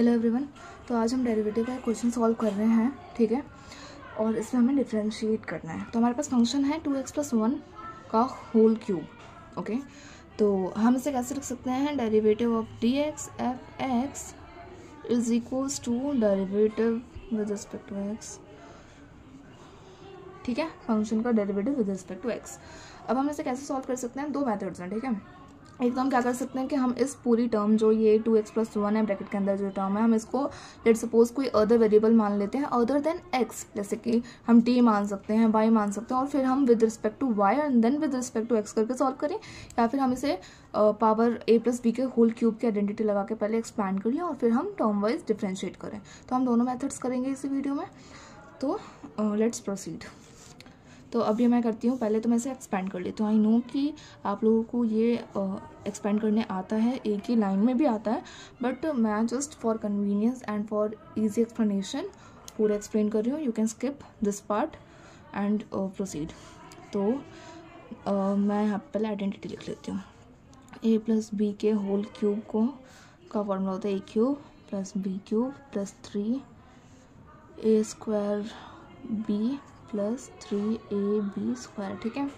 Hello everyone. तो आज हम डेरिवेटिव का क्वेश्चन सॉल्व कर रहे हैं, ठीक है। और इसमें हमें डिफरेंशिएट करना है। तो हमारे पास फंक्शन है 2x + 1 का होल क्यूब, ओके। तो हम इसे कैसे रख सकते हैं, derivative of dx f(x) is equals to derivative with respect to x, ठीक है। फंक्शन का derivative with respect to x। अब हम इसे कैसे सॉल्व कर सकते हैं, दो मेथड्स हैं, ठीक है। एक तो हम क्या कर सकते हैं कि हम इस पूरी टर्म जो ये 2x + 1 है ब्रैकेट के अंदर जो टर्म है, हम इसको लेट सपोज कोई अदर वेरिएबल मान लेते हैं अदर देन x, जैसे कि हम t मान सकते हैं, y मान सकते हैं, और फिर हम with respect to y and then with respect to x करके सॉल्व करें। या फिर हम इसे पावर a + b के होल क्यूब की आइडेंटिटी लगा के पहले एक्सपैंड कर लिया और फिर हम टर्म वाइज डिफ्रेंशिएट करें। तो हम दोनों मेथड्स करेंगे इसी वीडियो में। तो लेट्स प्रोसीड। तो अभी मैं करती हूँ, पहले तो मैं इसे एक्सपैंड कर लेती हूँ। आई नो कि आप लोगों को ये एक्सपैंड करने आता है, एक ही लाइन में भी आता है, बट मैं just for convenience and for easy explanation पूरा एक्सप्लेन कर रही हूँ। You can skip this part and proceed. तो मैं यहाँ पहले आइडेंटिटी लिख लेती हूँ। a + b के होल क्यूब का फॉर्मूला होता है a³ + b³ + 3a² b + 3ab², ठीक है।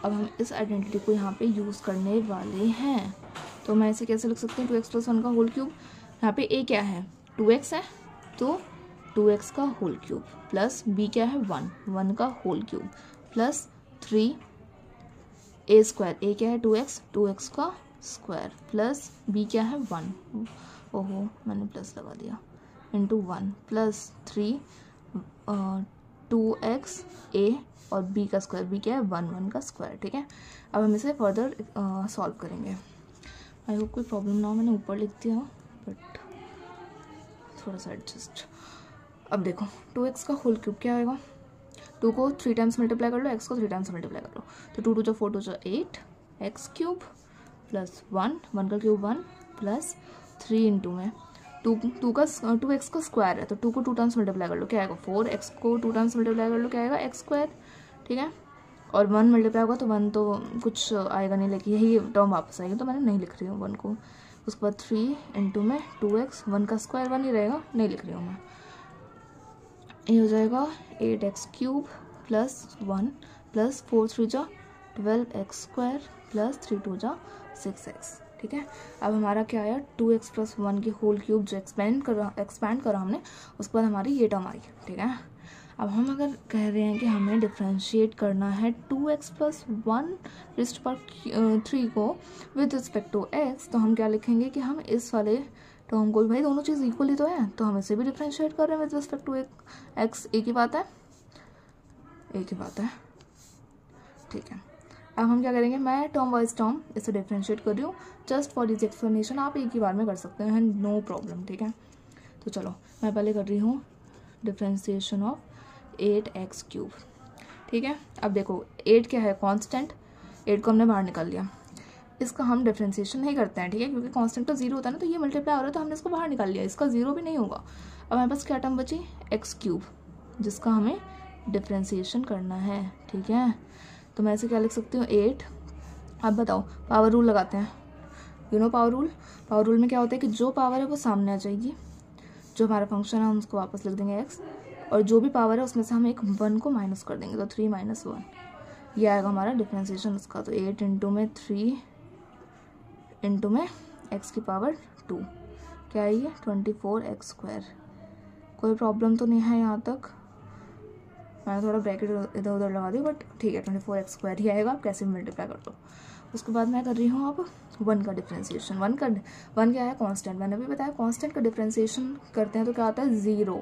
अब हम इस आइडेंटिटी को यहाँ पे यूज़ करने वाले हैं। तो मैं इसे कैसे लिख सकती हूँ, 2x + 1 का होल क्यूब। यहाँ पे a क्या है, 2x है, तो 2x का होल क्यूब प्लस b क्या है, 1 का whole cube plus 3a², a क्या है 2x का स्क्वायर प्लस b क्या है 1, ओहो मैंने प्लस लगा दिया, इंटू 1 प्लस 3 2x a और b का स्क्वायर, b क्या है 1 का स्क्वायर, ठीक है। अब हम इसे फर्दर सॉल्व करेंगे। आई होप कोई प्रॉब्लम ना हो, मैंने ऊपर लिख दिया बट थोड़ा सा एडजस्ट। अब देखो 2x का होल क्यूब क्या आएगा, 2 को 3 टाइम्स मल्टीप्लाई कर लो, x को 3 टाइम्स मल्टीप्लाई कर लो, तो 2 × 2 = 4, 2 × 8 x³ प्लस 1 का क्यूब 1 प्लस 3 × में 2x का स्क्वायर है, तो 2 को 2 टाइम्स मल्टीप्लाई कर लो, क्या आएगा 4, x को 2 टाइम्स मल्टीप्लाई कर लो, क्या आएगा x², ठीक है। और 1 मल्टीप्लाई होगा तो 1 तो कुछ आएगा नहीं, लेकिन यही टर्म वापस आएगी, तो मैंने नहीं लिख रही हूँ 1 को। उसके बाद 3 × में 2x, 1 का स्क्वायर 1 ही रहेगा, नहीं लिख रही हूँ मैं। ये हो जाएगा 8x³ plus 1 plus 4 × 3 = 12x² plus 3 × 2 = 6x, ठीक है। अब हमारा क्या आया, 2x + 1 के होल क्यूब जो एक्सपैंड करा हमने, उसके बाद हमारी ये टर्म आई, ठीक है। अब हम अगर कह रहे हैं कि हमें डिफ्रेंशिएट करना है 2x + 1⁻³ को विद रिस्पेक्ट टू x, तो हम क्या लिखेंगे कि हम इस वाले टर्म को, भाई दोनों चीज़ इक्वली तो है, तो हम इसे भी डिफ्रेंशिएट कर रहे हैं विद रिस्पेक्ट टू x, एक ही बात है, ठीक है। अब हम क्या करेंगे, मैं टर्म वाइज टर्म इसे डिफ्रेंशिएट कर रही हूँ जस्ट फॉर दिस एक्सप्लेनेशन। आप एक ही बार में कर सकते हैं, नो प्रॉब्लम, ठीक है। तो चलो मैं पहले कर रही हूँ डिफ्रेंशिएशन ऑफ 8x³, ठीक है। अब देखो 8 क्या है, कांस्टेंट, 8 को हमने बाहर निकाल लिया, इसका हम डिफ्रेंशिएशन नहीं करते हैं, ठीक है, क्योंकि कांस्टेंट तो 0 होता है ना, तो ये मल्टीप्लाई हो रहा है तो हमने इसको बाहर निकाल लिया, इसका 0 भी नहीं होगा। अब हमारे पास क्या टर्म बची, x³ जिसका हमें डिफ्रेंशिएशन करना है, ठीक है। तो मैं इसे क्या लिख सकती हूँ 8। अब बताओ, पावर रूल लगाते हैं, यू नो पावर रूल में क्या होता है कि जो पावर है वो सामने आ जाएगी, जो हमारा फंक्शन है हम उसको वापस लिख देंगे x, और जो भी पावर है उसमें से हम एक 1 को माइनस कर देंगे, तो 3 - 1, ये आएगा हमारा डिफ्रेंशिएशन उसका। तो 8 × में 3 × में x⁻², क्या है ये 24x²। कोई प्रॉब्लम तो नहीं है यहाँ तक, मैंने थोड़ा ब्रैकेट इधर उधर लगा दी, बट ठीक है 24x² ही आएगा, आप कैसे मल्टीप्लाई कर दो। उसके बाद मैं कर रही हूँ अब 1 का डिफ्रेंशिएशन। 1 क्या है, कांस्टेंट, मैंने भी बताया कांस्टेंट का डिफ्रेंशिएशन करते हैं तो क्या आता है 0,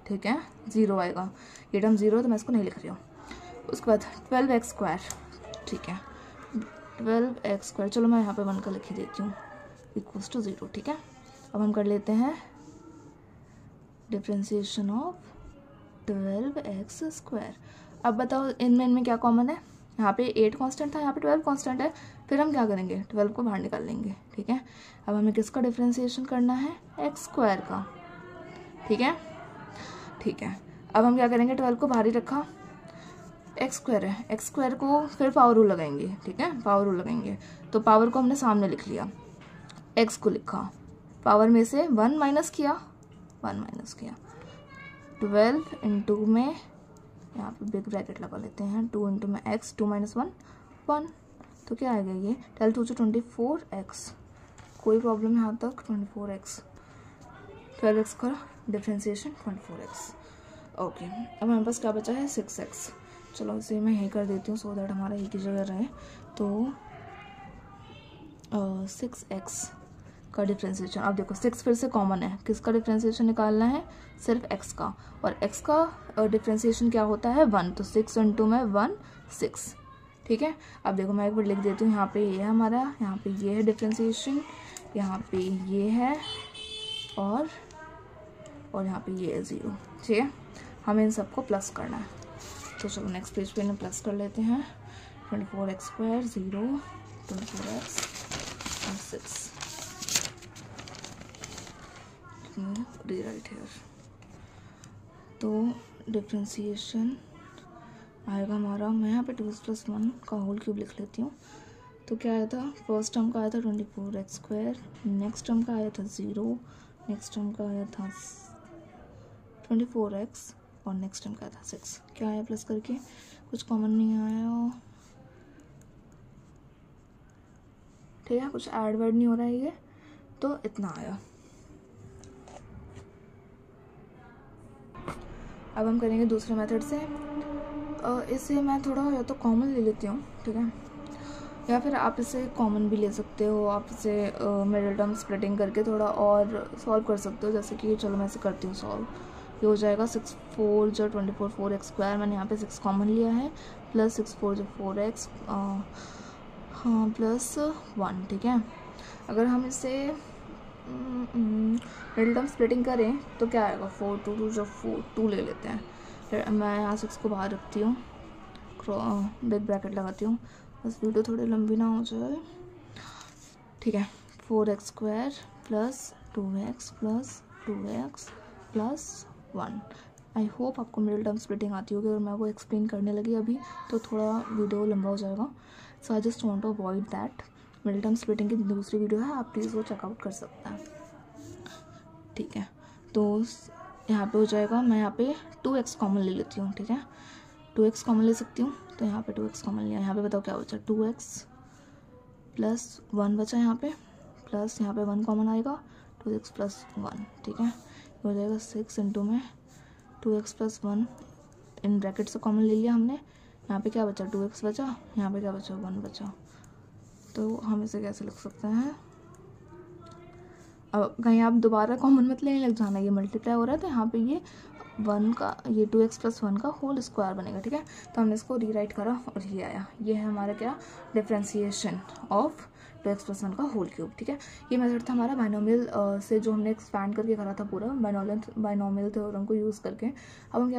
ठीक है, 0 आएगा, ये टर्म 0 है तो मैं इसको नहीं लिख रही हूँ। उसके बाद 12x², ठीक है, 12x², चलो मैं यहाँ पे 1 का लिख ही देती हूँ, = 0, ठीक है। अब हम कर लेते हैं डिफ्रेंशिएशन ऑफ 12x²। अब बताओ इनमें क्या कॉमन है, यहाँ पे 8 कांस्टेंट था, यहाँ पे 12 कांस्टेंट है, फिर हम क्या करेंगे 12 को बाहर निकाल लेंगे, ठीक है। अब हमें किसका डिफ्रेंशिएशन करना है, x² का, ठीक है। अब हम क्या करेंगे, 12 को बाहर ही रखा, x² है, x² को फिर पावर रूल लगाएंगे, ठीक है, पावर रूल लगाएंगे, तो पावर को हमने सामने लिख लिया, x को लिखा, पावर में से 1 माइनस किया, 12 इंटू में यहाँ पे बिग ब्रैकेट लगा लेते हैं, 2 इंटू में x, 2 माइनस 1 1, तो क्या आएगा ये 12 2 24x, कोई प्रॉब्लम यहाँ तक, 24x, 12x का डिफ्रेंसिएशन 24x। ओके, अब हमारे पास क्या बचा है 6x। चलो इसे मैं यही कर देती हूँ सो दैट हमारा एक ही जगह रहे। तो 6x का डिफ्रेंसिएशन, अब देखो 6 फिर से कॉमन है, किसका डिफ्रेंसिएशन निकालना है, सिर्फ x का, और x का डिफ्रेंसिएशन क्या होता है 1, तो 6 इंटू में 1 6, ठीक है। अब देखो मैं एक बार लिख देती हूँ, यहाँ पे ये है हमारा, यहाँ पे ये है डिफ्रेंसिएशन, यहाँ पे ये है और यहाँ पे ये है 0, ठीक है। हमें इन सबको प्लस करना है, तो चलो नेक्स्ट पेज पे इन्हें प्लस कर लेते हैं। 24x स्क्वायर 0, 24x और 6, रीराइट हियर। तो डिफ्रेंसिएशन आएगा हमारा, मैं यहाँ पे 2x + 1 का होल क्यूब लिख लेती हूँ। तो क्या आया था, फर्स्ट टर्म का आया था 24x स्क्वायर, नेक्स्ट टर्म का आया था 0, नेक्स्ट टर्म का आया था 24x और नेक्स्ट टर्म का आया था 6। क्या आया प्लस करके, कुछ कॉमन नहीं आया, ठीक है, कुछ ऐड वर्ड नहीं हो रहा है ये, तो इतना आया। अब हम करेंगे दूसरे मेथड से। इसे मैं थोड़ा या तो कॉमन ले लेती हूँ, ठीक है, या फिर आप इसे कॉमन भी ले सकते हो, आप इसे मिडिल टर्म स्प्लिटिंग करके थोड़ा और सॉल्व कर सकते हो। जैसे कि चलो मैं इसे करती हूँ सॉल्व। ये हो जाएगा 6 4 जो 24 4x स्क्वायर, मैंने यहाँ पे 6 कॉमन लिया है, प्लस 6 4 जो 4x, हाँ प्लस 1, ठीक है। अगर हम इसे मिडिल टर्म स्प्लिटिंग करें तो क्या आएगा, 4 2 2 जो 2 ले लेते हैं, फिर मैं यहाँ 6 को बाहर रखती हूँ, बिग ब्रैकेट लगाती हूँ, बस वीडियो थोड़ी लंबी ना हो जाए, ठीक है। 4x square plus 2x plus 2x plus 1। I hope आपको मिडिल टर्म स्प्लिटिंग आती होगी, और मैं वो एक्सप्लेन करने लगी अभी तो थोड़ा वीडियो लंबा हो जाएगा, so I just want to avoid that. Middle term splitting की दूसरी वीडियो है, आप प्लीज़ वो चेकआउट कर सकते हैं, ठीक है। तो यहाँ पे हो जाएगा, मैं यहाँ पे 2x कॉमन ले लेती हूँ, ठीक है, 2x कॉमन ले सकती हूँ, तो यहाँ पे 2x कॉमन लिया, यहाँ पे बताओ क्या बचा, 2x प्लस 1 बचा यहाँ पे, प्लस यहाँ पे 1 कॉमन आएगा, 2x प्लस 1, ठीक है, हो जाएगा 6 इंटू में 2x प्लस 1 इन ब्रैकेट से कॉमन ले लिया हमने, यहाँ पे क्या बचा 2x बचा, यहाँ पे क्या बचा 1 बचा, तो हम इसे कैसे लिख सकते हैं, अब कहीं आप दोबारा कॉमन मत लेने लग जाना, ये मल्टीप्लाई हो रहा है तो यहाँ पे ये 1 का, ये 2x प्लस 1 का होल स्क्वायर बनेगा, ठीक है। तो हमने इसको रीराइट करा और ये आया, ये है हमारा क्या, डिफ्रेंसिएशन ऑफ 2x प्लस 1 का होल क्यूब, ठीक है। ये मेथड था हमारा बाइनोमियल से जो हमने एक्सपैंड करके करा था पूरा बाइनोमियल थ्योरम को यूज़ करके। अब हम क्या